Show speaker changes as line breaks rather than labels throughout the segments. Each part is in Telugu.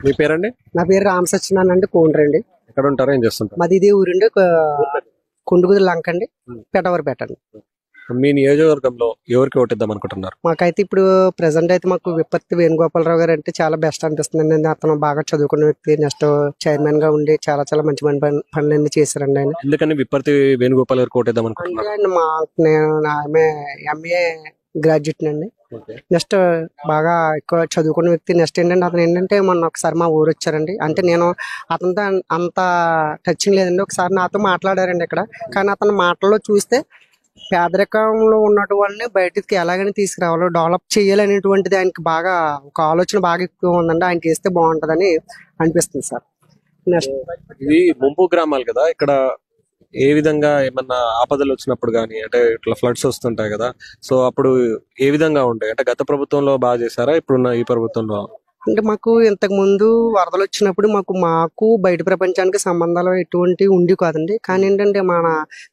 మీ పేరండి?
నా పేరు రామ సత్యనారాయణ అండి, కోండ్రండి.
ఎక్కడ ఉంటారో ఏం చేస్తుంటారు?
మాది ఇదే ఊరండి, కొండుగుది లంక అండి, పెట్టవరపేట అండి.
మీ నియోజకవర్గంలో ఎవరికి ఓటిద్దాం అనుకుంటున్నారు?
మాకైతే ఇప్పుడు ప్రెసెంట్ అయితే మాకు విపత్తి వేణుగోపాలరావు గారు అంటే చాలా బెస్ట్ అనిపిస్తుంది. అతను బాగా చదువుకున్న వ్యక్తి. నెక్స్ట్ చైర్మన్ గా ఉండి చాలా చాలా మంచి పనులన్నీ చేశారండి ఆయన.
ఎందుకని విప్పర్తి వేణుగోపాల్ గారికి ఓటిద్దాం అనుకుంటున్నారు?
అంటే నేను ఆమె ఎంఏ గ్రాడ్యుయేట్ అండి. నెక్స్ట్ బాగా ఎక్కువ చదువుకున్న వ్యక్తి. నెక్స్ట్ ఏంటంటే అతను ఏంటంటే మొన్న ఒకసారి మా ఊరు వచ్చారండి. అంటే నేను అతనితో అంత టచింగ్ లేదండి. ఒకసారి నాతో మాట్లాడారండి ఇక్కడ. కానీ అతని మాటల్లో చూస్తే పేదరికంలో ఉన్నటువంటి బయటికి ఎలాగైనా తీసుకురావాలో, డెవలప్ చేయాలనేటువంటిది ఆయనకి బాగా ఒక ఆలోచన బాగా ఎక్కువ ఉందండి. ఆయన చేస్తే బాగుంటదని అనిపిస్తుంది సార్. నెక్స్ట్
ఇది ముంపు గ్రామాలు కదా, ఇక్కడ ఏ విధంగా ఏమన్నా ఆపదలు వచ్చినప్పుడు గానీ, అంటే ఇట్లా ఫ్లడ్స్ వస్తుంటాయి కదా, సో అప్పుడు ఏ విధంగా ఉంటాయి? అంటే గత ప్రభుత్వంలో బాగా చేశారా, ఇప్పుడున్న ఈ ప్రభుత్వంలో?
అంటే మాకు ఇంతకు ముందు వరదలు వచ్చినప్పుడు మాకు బయట ప్రపంచానికి సంబంధాలు ఎటువంటి ఉండి కాదండి. కానీ ఏంటంటే మన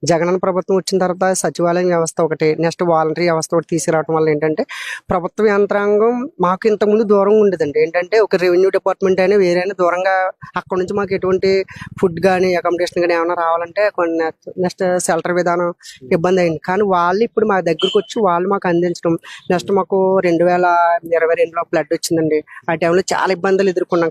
జగనన్న ప్రభుత్వం వచ్చిన తర్వాత సచివాలయం వ్యవస్థ ఒకటి, నెక్స్ట్ వాలంటరీ వ్యవస్థ ఒకటి తీసుకురావడం వల్ల ఏంటంటే ప్రభుత్వ యంత్రాంగం మాకు ఇంతకు ముందు దూరంగా ఉండేదండి. ఏంటంటే ఒక రెవెన్యూ డిపార్ట్మెంట్ అయినా వేరైనా దూరంగా, అక్కడ నుంచి మాకు ఎటువంటి ఫుడ్ కానీ అకామిడేషన్ కానీ ఏమైనా రావాలంటే కొన్ని నెక్స్ట్ షెల్టర్ విధానం ఇబ్బంది అయింది. కానీ వాళ్ళు ఇప్పుడు మా దగ్గరకు వచ్చి వాళ్ళు మాకు అందించడం. నెక్స్ట్ మాకు 2022లో ఫ్లడ్ వచ్చిందండి. ఆ టైంలో చాలా ఇబ్బందులు ఎదుర్కొన్నాం.